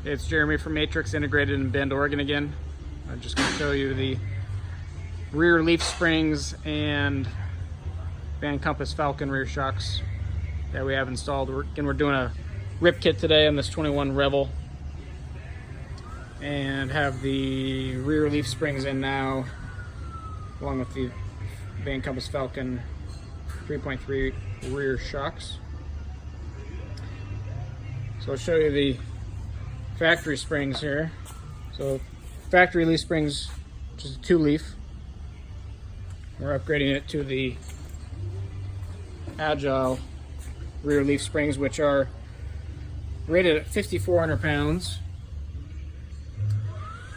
It's Jeremy from Matrix Integrated in Bend, Oregon again. I'm just going to show you the rear leaf springs and VanCompass Falcon rear shocks that we have installed. We're doing a RIP kit today on this 21 Revel and have the rear leaf springs in now along with the VanCompass Falcon 3.3 rear shocks. So I'll show you the factory springs here. So factory leaf springs, which is a 2-leaf. We're upgrading it to the Agile rear leaf springs, which are rated at 5,400 pounds.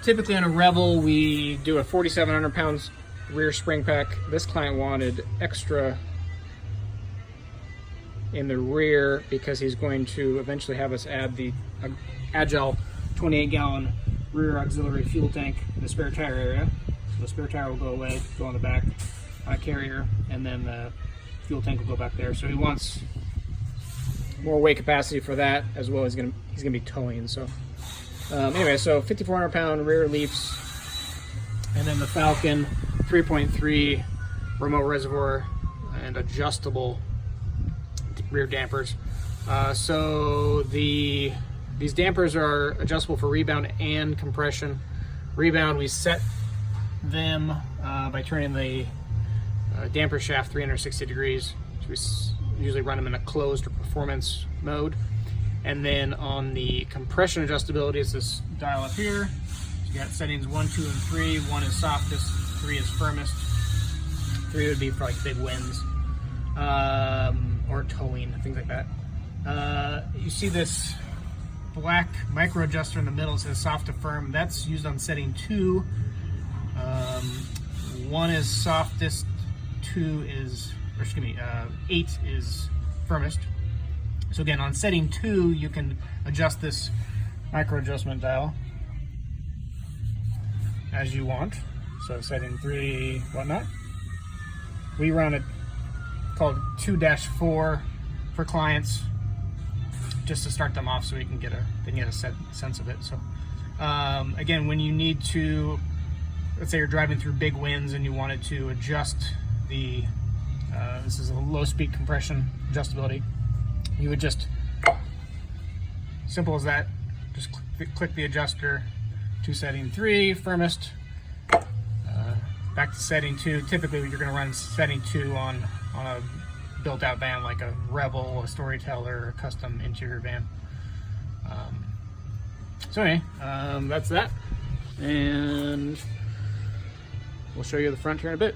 Typically on a Revel, we do a 4,700 pounds rear spring pack. This client wanted extra in the rear because he's going to eventually have us add the Agile 28-gallon rear auxiliary fuel tank in the spare tire area. So the spare tire will go away, go on the back carrier, and then the fuel tank will go back there. So he wants more weight capacity for that, as well as he's gonna be towing. So anyway, so 5,400 pound rear leafs, and then the Falcon 3.3 remote reservoir and adjustable rear dampers. So these dampers are adjustable for rebound and compression. Rebound, we set them by turning the damper shaft 360 degrees. So we usually run them in a closed or performance mode. And then on the compression adjustability, it's this dial up here. So you got settings 1, 2, and 3. 1 is softest, 3 is firmest. 3 would be for like big winds or towing, things like that. You see this black micro adjuster in the middle. It says soft to firm. That's used on setting 2. 1 is softest, 8 is firmest. So again, on setting 2, you can adjust this micro adjustment dial as you want. So setting 3, whatnot. We run it called 2-4 for clients, just to start them off so they can get a sense of it. So again, when you need to, let's say you're driving through big winds and you wanted to adjust the this is a low speed compression adjustability, you would just, simple as that, just click the adjuster to setting 3, firmest, back to setting 2. Typically you're going to run setting 2 on a built out van like a Revel, a Storyteller, or a custom interior van. So anyway, that's that, and we'll show you the front here in a bit.